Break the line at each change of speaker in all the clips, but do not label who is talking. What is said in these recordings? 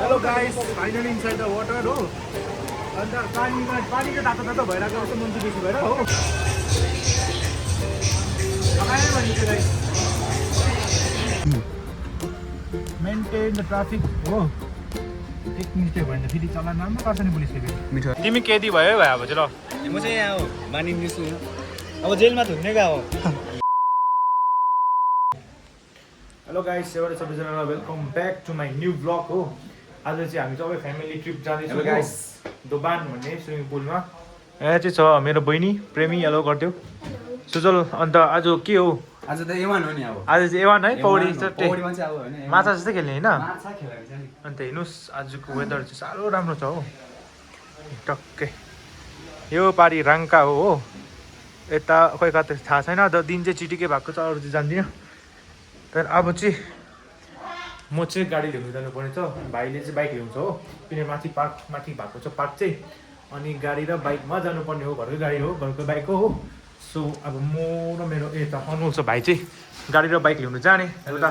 Hello guys, finally inside the water हो अन्त पानी चाहिँ तातो तातो भइरहेको जस्तो मान्छे बेसी भएर हो मेन्टेन द ट्राफिक हो एक मिस्टेक भयो भने फेरि चलान राम्रो गर्छ नि पुलिसले फेरि मिठो तिमी केदी भयो भाइ अब चाहिँ ल
म चाहिँ यहाँ हो मानिन्छु अब जेलमा थुन्ने गएको हो
हेलो गाइस सबैजनालाई welcome back to my new blog हो आज चाहिँ हामी सबै फ्यामिली ट्रिप जाँदैछौँ गाइस दोबान भन्ने स्विमिङ पुलमा यहाँ चाहिँ छ मेरो बहिनी प्रेमी हेलो गरिदियो सुजल अन्त आज के हो
आज त एवान हो नि अब
आज चाहिँ एवान है पौडी
पौडीमा चाहिँ अब हैन
माछा जस्तै खेल्ने होइन
माछा खेलाइन्छ नि
अन्त हेर्नुहोस् आजको वेदर चाहिँ साह्रो राम्रो छ हो टक्कै यो पारी राङ्का हो यता खोइ कता थाहा छैन दिन चाहिँ चिटिकै भएको छ अरू चाहिँ जान्दिनँ तर अब चाहिँ म चाहिँ गाडी लिनु जानुपर्ने छ भाइले चाहिँ बाइक ल्याउँछ हो किनभने माथि भएको छ पार्क चाहिँ अनि गाडी र बाइकमा जानुपर्ने हो घरकै गाडी हो घरको बाइक हो सो अब म र मेरो यता अनमोल छ भाइ चाहिँ गाडी र बाइक ल्याउनु जाने एउटा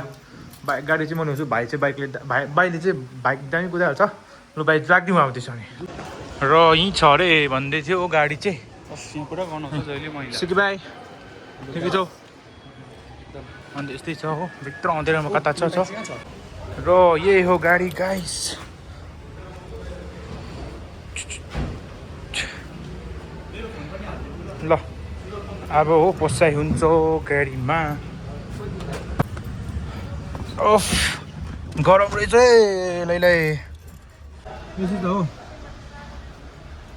बाइक गाडी चाहिँ म ल्याउँछु भाइ चाहिँ भाइले चाहिँ बाइक दामी कुदाइहाल्छ ल बाइक राखिदिउँ अब त्यसो भने र यहीँ छ अरे भन्दै थियो गाडी चाहिँ
पुरा गर्नुहुन्छ जहिले मैले
सुकी भाइ ठिकै छौ अन्त यस्तै छ हो भित्र आउँदैन म कता छ र यही हो गाडी गाइस ल अब हो पोसाइ हुन्छ गाडीमा ओफ गरम रहेछ है लैलै यसै त हो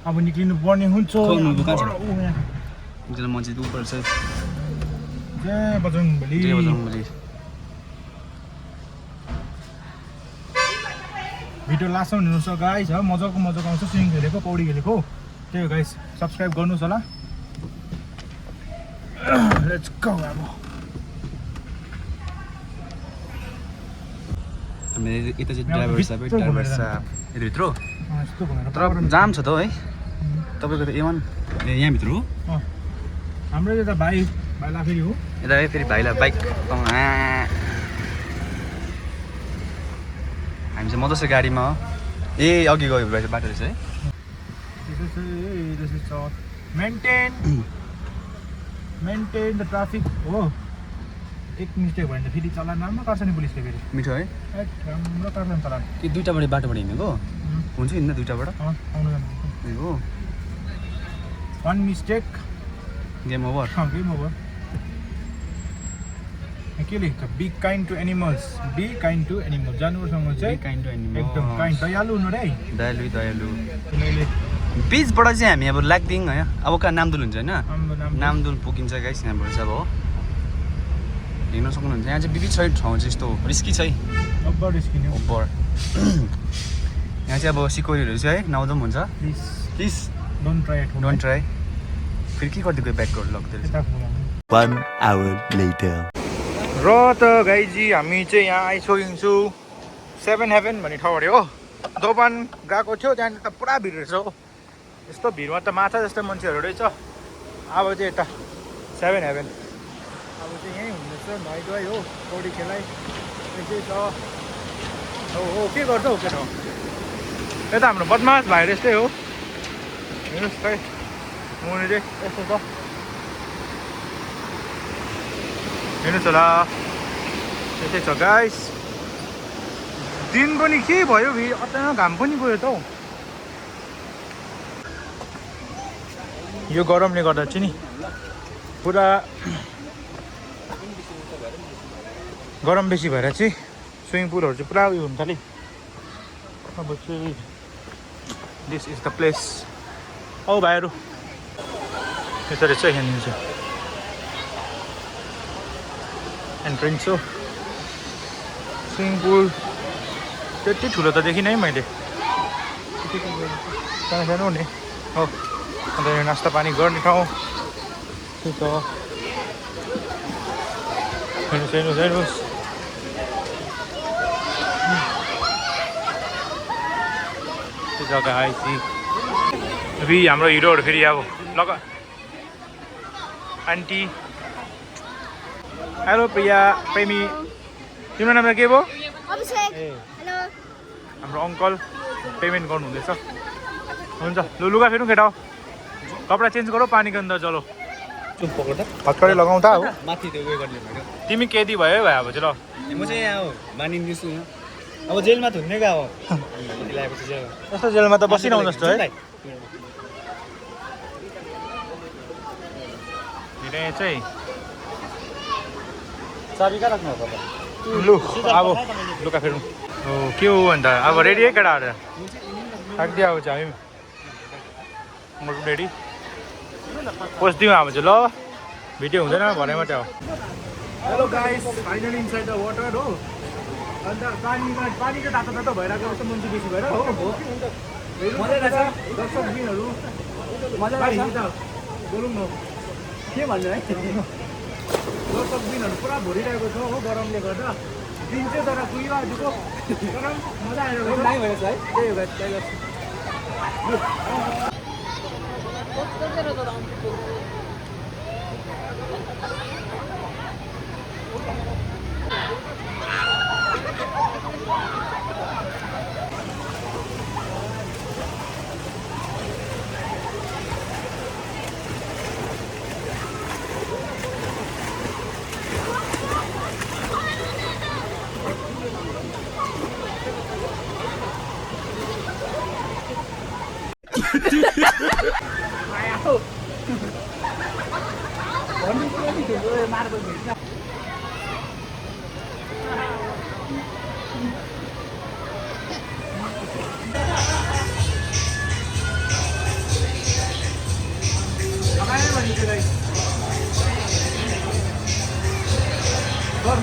अब निक्लिनु पर्ने हुन्छ
मस्जिद ऊपर छ
जय बजरङ्गबली भिडियो लास्टसम्म हेर्नुहोस् गाइस है मजाको आउँछ स्विमिङ खेलेको पौडी खेलेको त्यही हो गाइस सब्सक्राइब गर्नुहोस् होला लेट्स गो अब
यता चाहिँ ड्राइभर साहब यताभित्र तर जाम छ त है तपाईँको त एवान यहाँभित्र हो
हाम्रो यता भाइलाई फेरि हो
यता फेरि भाइलाई बाइक हामी चाहिँ मजा छ गाडीमा ए अघि गयो बाटो रहेछ है
मेन्टेन द ट्राफिक हो एक मिस्टेक भयो भने फेरि चलान राम्रो गर्छ नि पुलिसले फेरि
मिठो है
राम्रो गर्छ नि चलान
कि दुईवटाबाट बाटोबाट हिँडेको हुन्छ हिँड्न दुईवटाबाट
आउनु
हो
वान मिस्टेक
गेम ओभर
के लेख्छ बी काइन्ड टु एनिमल्स जानवरसँग चाहिँ एकदम काइन्ड दयालु हुनु रे
दयालु बिचबाट चाहिँ हामी अब लाग्दिङ है अब कहाँ नामदुल हुन्छ होइन नामदुल पुगिन्छ गाइस यहाँबाट चाहिँ अब हो हिँड्न सक्नुहुन्छ यहाँ चाहिँ विविध छ ठाउँ चाहिँ यस्तो रिस्की छ है
ओभर
यहाँ चाहिँ अब सिक्योरिटीहरू चाहिँ है नआउँदा पनि हुन्छ प्लिज
डोन्ट ट्राई
फेरि के गरिदिएको ब्याकहरू लग्दै
1 hour later
र त गाइजी हामी चाहिँ यहाँ आइसकेको छु 7 हेभन भन्ने ठाउँ अरे हो दोबान गएको थियो त्यहाँनिर त पुरा भिड रहेछ हो यस्तो भिडमा त माछा जस्तो मान्छेहरू रहेछ अब चाहिँ यता 7 हेभन अब चाहिँ यहीँ हुँदैछ नुहाइधुवाइ हो पौडी खेलाइ यस्तै छ हो के गर्छ हो के ठाउँ यता हाम्रो बदमास भाइ यस्तै हो हेर्नुहोस् खै मुनि चाहिँ यस्तो छ हेर्नुहोस् होला यस्तै छ गाइस दिन पनि के भयो अचानक घाम पनि गयो त हौ यो गरमले गर्दा चाहिँ नि पुरा गरम बेसी भएर चाहिँ स्विमिङ पुलहरू चाहिँ पुरा उयो हुन्छ नि अब चाहिँ दिस इज द प्लेस औ भाइहरू यसरी चाहिँ यहाँनिर चाहिँ एन्ट्रेन्स हो स्विमिङ पुल त्यति ठुलो त देखिनँ है मैले सानो हुने हो अन्त यहाँ नास्ता पानी गर्ने ठाउँ त्यही त हेर्नुहोस् त्यो जग्गा आएपछि अभी हाम्रो हिरोहरू फेरि अब लगा आन्टी हेलो प्रिया प्रेमी तिम्रो नाम के भयो हाम्रो अङ्कल पेमेन्ट गर्नुहुँदैछ हुन्छ लु लुगा फेर्नु केटा हो कपडा चेन्ज गरौ पानीको अन्दर चलो
चुप पक्र त
हत्कडे लगाउँदा हो
माथि त्यो उयो गर्ने भयो
तिमी केदी भयो भाइ अब चाहिँ ल
म चाहिँ यहाँ हो मानिन्दैछु यहाँ अब जेलमा धुन्ने गएको हो ल्याएपछि चाहिँ
कस्तो जेलमा त बसिरहनु जस्तो है यहाँ चाहिँ
चाबी कहाँ राख्नु होला
लु अब लुगा फेर्नु हो के हो अन्त अब रेडी है केटाहरू राखिदियो अब चाहिँ हामी रेडी पस्दिउँ अब चाहिँ ल भिडियो हुँदैन भरे मात्रै हो hello guys finally inside the water हो अन्त पानी चाहिँ तातो तातो भइरहेको जस्तो मान्छे बेसी भएर हो मजा लाग्छ दर्शक दिनहरू मजा लाग्छ बोलौँ न के भन्नु है दर्शक दिनहरू पुरा भरिरहेको छ हो गरमले गर्दा दिन चाहिँ तर कुहिरहेको तर मजा आएर भएछ है त्यही हो गाइस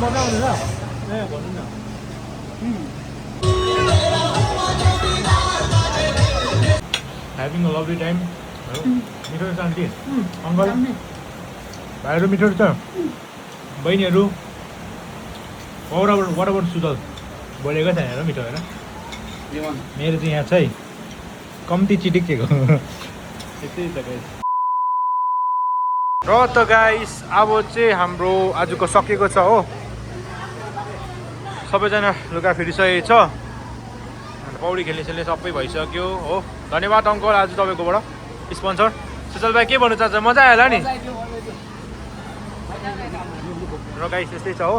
मजा आउँदैछ ए भन्नु न ह्याभिङ अ लभली टाइम मिठो छ आन्टी अङ्कल भाइहरू मिठो छ बहिनीहरू वाट अबाउट सुजल बोलेको छैन हेर मिठो होइन मेरो चाहिँ यहाँ छ है कम्ती चिटिकेको यस्तै छ गाइस र त गाइस अब चाहिँ हाम्रो आजको सकेको छ हो सबैजना लुगा फेरिसकेको छ पौडी खेल्ने सबै भइसक्यो हो धन्यवाद अङ्कल आज तपाईँकोबाट स्पोन्सर सुजल भाइ के भन्नु चाहन्छ मजा आयो होला नि र गाइस यस्तै छ हो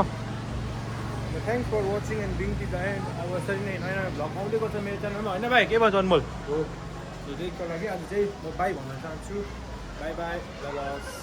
thanks for watching and being till the end अब यसरी नै नयाँ नयाँ भ्लग आउँदै गर्छ मेरो च्यानलमा होइन भाइ के भन्छ अनमोल हो त्यसको लागि आज चाहिँ म बाई भन्न चाहन्छु बाई बाई ल